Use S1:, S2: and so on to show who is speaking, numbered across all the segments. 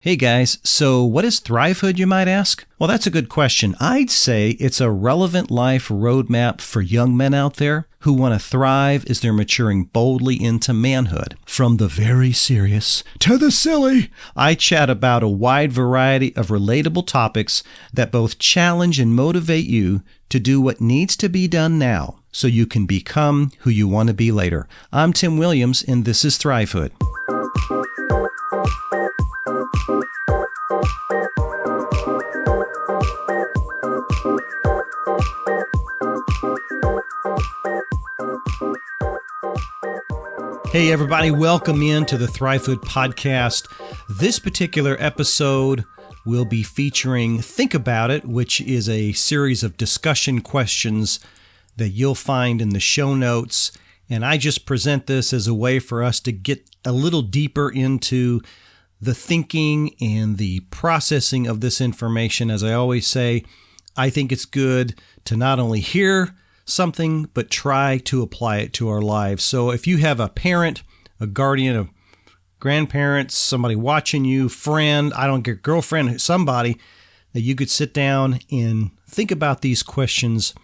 S1: Hey guys, so what is Thrivehood, you might ask? Well, that's a good question. I'd say it's a relevant life roadmap for young men out there who want to thrive as they're maturing boldly into manhood. From the very serious to the silly, I chat about a wide variety of relatable topics that both challenge and motivate you to do what needs to be done now so you can become who you want to be later. I'm Tim Williams, and this is Thrivehood. Hey everybody, welcome into the Thrivehood Podcast. This particular episode will be featuring Think About It, which is a series of discussion questions that you'll find in the show notes. And I just present this as a way for us to get a little deeper into the thinking and the processing of this information. As I always say, I think it's good to not only hear something, but try to apply it to our lives. So if you have a parent, a guardian, a grandparent, somebody watching you, friend, I don't care, girlfriend, somebody that you could sit down and think about these questions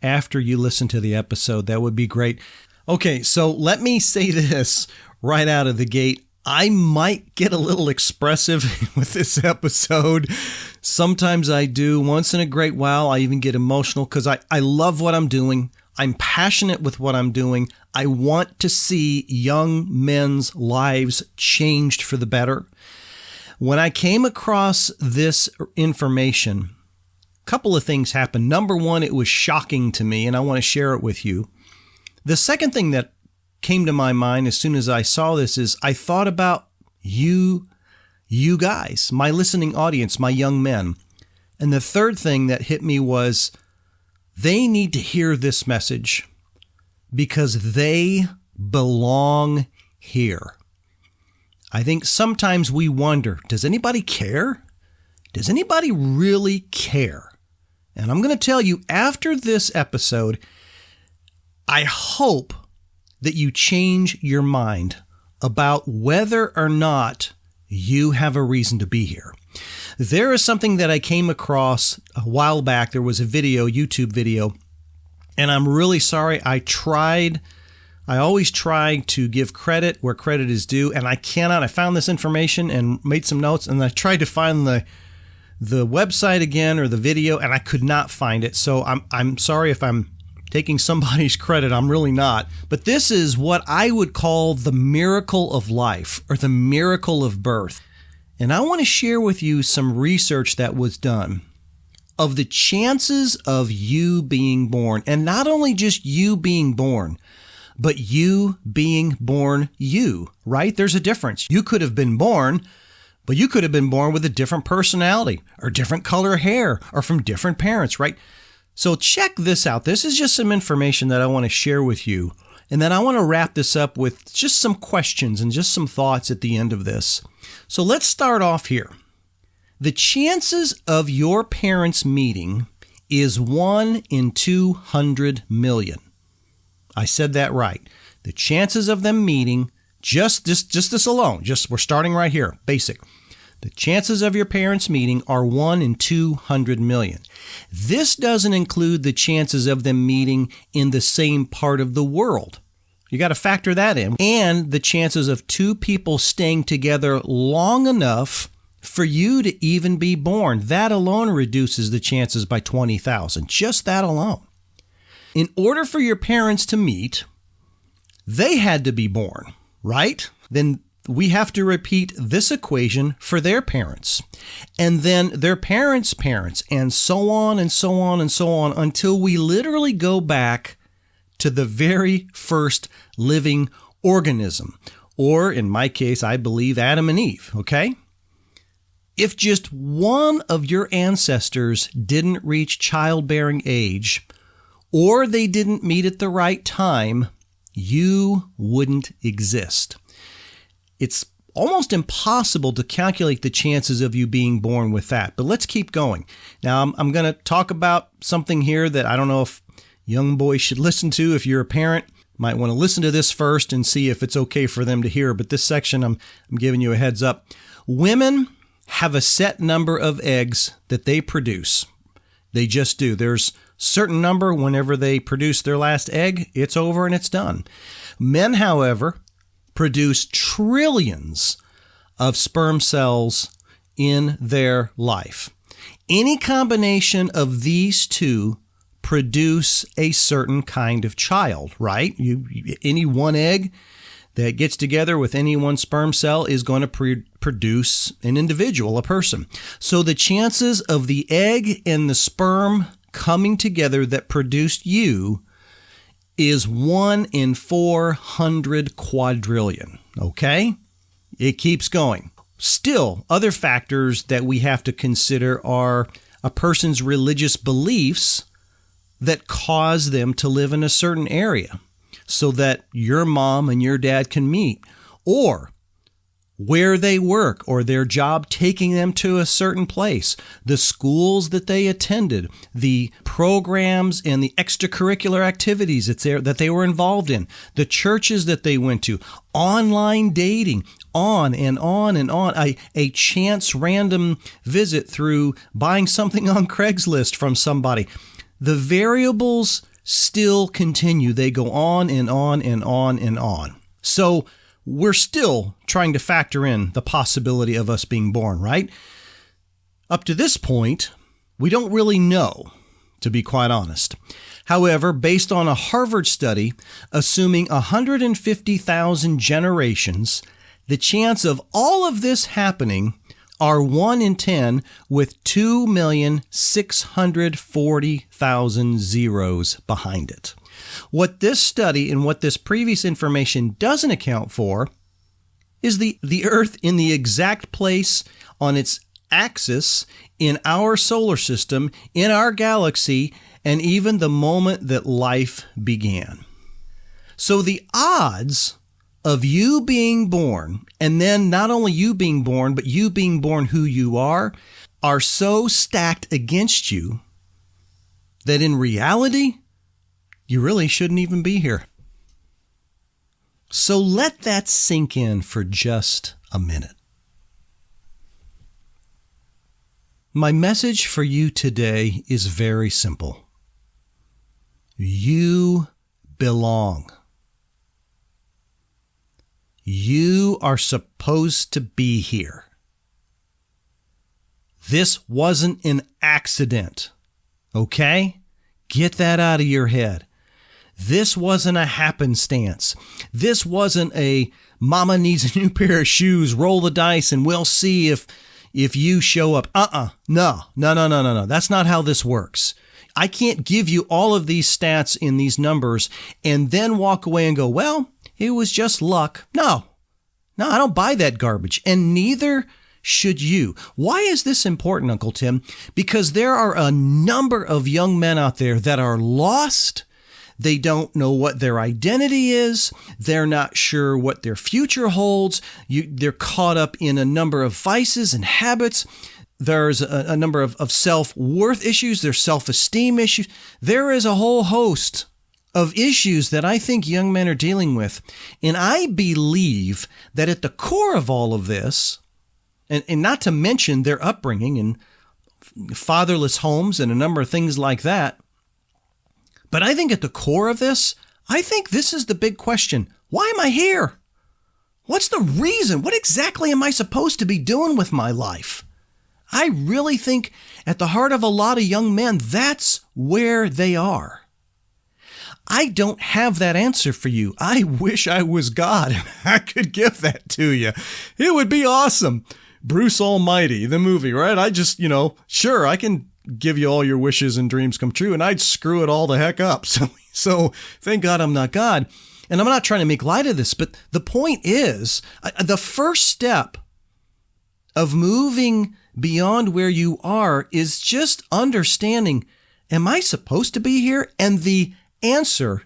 S1: after you listen to the episode, that would be great. Okay, so let me say this right out of the gate. I might get a little expressive with this episode. Sometimes I do. Once in a great while, I even get emotional because I love what I'm doing. I'm passionate with what I'm doing. I want to see young men's lives changed for the better. When I came across this information, a couple of things happened. Number one, it was shocking to me, and I want to share it with you. The second thing that came to my mind as soon as I saw this is I thought about you guys, my listening audience, my young men. And the third thing that hit me was they need to hear this message because they belong here. I think sometimes we wonder, does anybody care? Does anybody really care? And I'm going to tell you, after this episode, I hope that you change your mind about whether or not you have a reason to be here. There is something that I came across a while back. There was a video, YouTube video, and I'm really sorry. I always try to give credit where credit is due, and I cannot. I found this information and made some notes, and I tried to find the website again or the video, and I could not find it. So I'm sorry if I'm taking somebody's credit. I'm really not. But this is what I would call the miracle of life or the miracle of birth. And I want to share with you some research that was done of the chances of you being born. And not only just you being born, but you being born you, right? There's a difference. You could have been born, but you could have been born with a different personality or different color hair or from different parents, right? So check this out. This is just some information that I want to share with you. And then I want to wrap this up with just some questions and just some thoughts at the end of this. So let's start off here. The chances of your parents meeting is 1 in 200 million. I said that right. The chances of them meeting, just this alone, we're starting right here, basic. The chances of your parents meeting are 1 in 200 million. This doesn't include the chances of them meeting in the same part of the world. You got to factor that in. And the chances of two people staying together long enough for you to even be born. That alone reduces the chances by 20,000. Just that alone. In order for your parents to meet, they had to be born, right? Then we have to repeat this equation for their parents, and then their parents' parents, and so on and so on and so on until we literally go back to the very first living organism, or in my case, I believe Adam and Eve, okay? If just one of your ancestors didn't reach childbearing age, or they didn't meet at the right time, you wouldn't exist. It's almost impossible to calculate the chances of you being born with that. But let's keep going. Now, I'm going to talk about something here that I don't know if young boys should listen to. If you're a parent, might want to listen to this first and see if it's okay for them to hear. But this section, I'm giving you a heads up. Women have a set number of eggs that they produce. They just do. There's certain number whenever they produce their last egg, it's over and it's done. Men, however, produce trillions of sperm cells in their life. Any combination of these two produce a certain kind of child, right? Any one egg that gets together with any one sperm cell is going to produce an individual, a person. So the chances of the egg and the sperm coming together that produced you is 1 in 400 quadrillion, okay? It keeps going. Still, other factors that we have to consider are a person's religious beliefs that cause them to live in a certain area so that your mom and your dad can meet, or where they work or their job taking them to a certain place, the schools that they attended, the programs and the extracurricular activities that they were involved in, the churches that they went to, online dating, on and on and on, a chance random visit through buying something on Craigslist from somebody. The variables still continue. They go on and on and on and on. So we're still trying to factor in the possibility of us being born, right? Up to this point, we don't really know, to be quite honest. However, based on a Harvard study, assuming 150,000 generations, the chance of all of this happening are 1 in 10 with 2,640,000 zeros behind it. What this study and what this previous information doesn't account for is the Earth in the exact place on its axis in our solar system, in our galaxy, and even the moment that life began. So the odds of you being born, and then not only you being born, but you being born who you are so stacked against you that in reality, you really shouldn't even be here. So let that sink in for just a minute. My message for you today is very simple. You belong. You are supposed to be here. This wasn't an accident, okay? Get that out of your head. This wasn't a happenstance. This wasn't a mama needs a new pair of shoes, roll the dice, and we'll see if you show up. No. That's not how this works. I can't give you all of these stats in these numbers and then walk away and go, well, it was just luck. No, I don't buy that garbage. And neither should you. Why is this important, Uncle Tim? Because there are a number of young men out there that are lost. They don't know what their identity is. They're not sure what their future holds. They're caught up in a number of vices and habits. There's a number of self-worth issues. There's self-esteem issues. There is a whole host of issues that I think young men are dealing with. And I believe that at the core of all of this, and not to mention their upbringing in fatherless homes and a number of things like that, but I think at the core of this, I think this is the big question. Why am I here? What's the reason? What exactly am I supposed to be doing with my life? I really think at the heart of a lot of young men, that's where they are. I don't have that answer for you. I wish I was God and I could give that to you. It would be awesome. Bruce Almighty, the movie, right? I just, sure, I can give you all your wishes and dreams come true, and I'd screw it all the heck up. So thank God I'm not God. And I'm not trying to make light of this, but the point is, the first step of moving beyond where you are is just understanding, am I supposed to be here? And the answer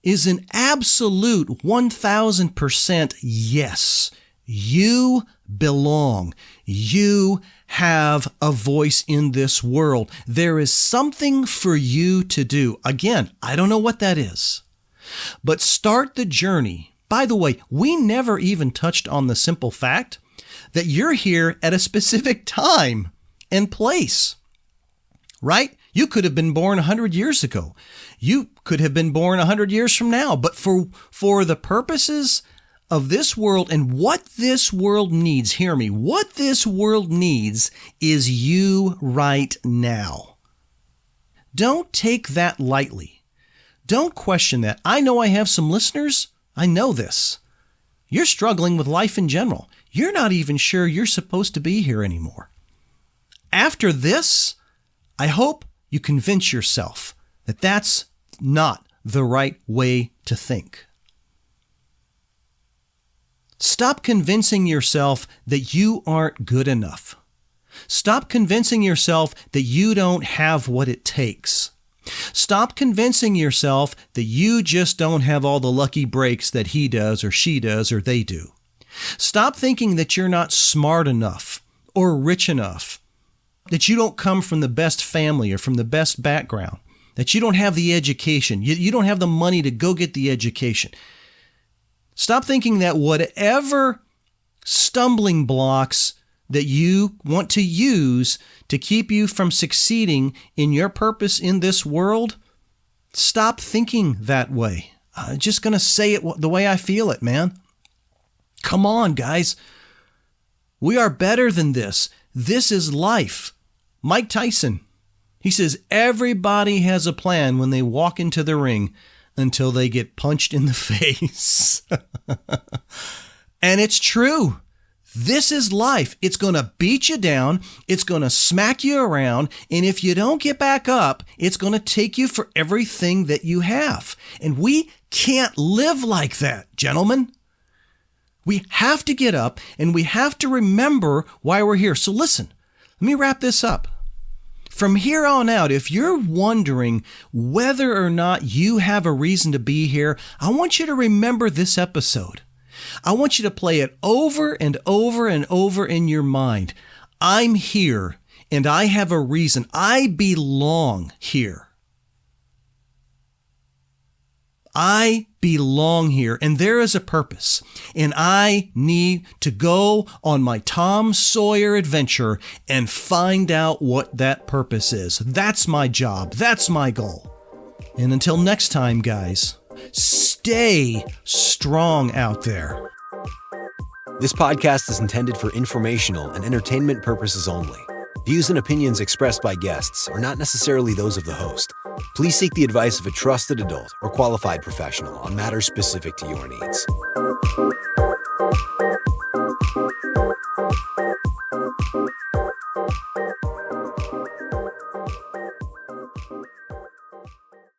S1: is an absolute 1,000% yes. You belong. You have a voice in this world. There is something for you to do. Again, I don't know what that is, but start the journey. By the way, we never even touched on the simple fact that you're here at a specific time and place, right? You could have been born 100 years ago. You could have been born 100 years from now. But for the purposes of this world and what this world needs, hear me, what this world needs is you right now. Don't take that lightly. Don't question that. I know I have some listeners. I know this. You're struggling with life in general. You're not even sure you're supposed to be here anymore. After this, I hope you convince yourself that that's not the right way to think. Stop convincing yourself that you aren't good enough. Stop convincing yourself that you don't have what it takes. Stop convincing yourself that you just don't have all the lucky breaks that he does or she does or they do. Stop thinking that you're not smart enough or rich enough, that you don't come from the best family or from the best background, that you don't have the education, you don't have the money to go get the education. Stop thinking that whatever stumbling blocks that you want to use to keep you from succeeding in your purpose in this world, stop thinking that way. I'm just going to say it the way I feel it, man. Come on, guys. We are better than this. This is life. Mike Tyson, he says everybody has a plan when they walk into the ring until they get punched in the face. And it's true. This is life. It's going to beat you down. It's going to smack you around. And if you don't get back up, it's going to take you for everything that you have. And we can't live like that, gentlemen. We have to get up and we have to remember why we're here. So listen, let me wrap this up. From here on out, if you're wondering whether or not you have a reason to be here, I want you to remember this episode. I want you to play it over and over and over in your mind. I'm here and I have a reason. I belong here. I belong here and there is a purpose, and I need to go on my Tom Sawyer adventure and find out what that purpose is. That's my job. That's my goal. And until next time, guys, stay strong out there.
S2: This podcast is intended for informational and entertainment purposes only. Views and opinions expressed by guests are not necessarily those of the host. Please seek the advice of a trusted adult or qualified professional on matters specific to your needs.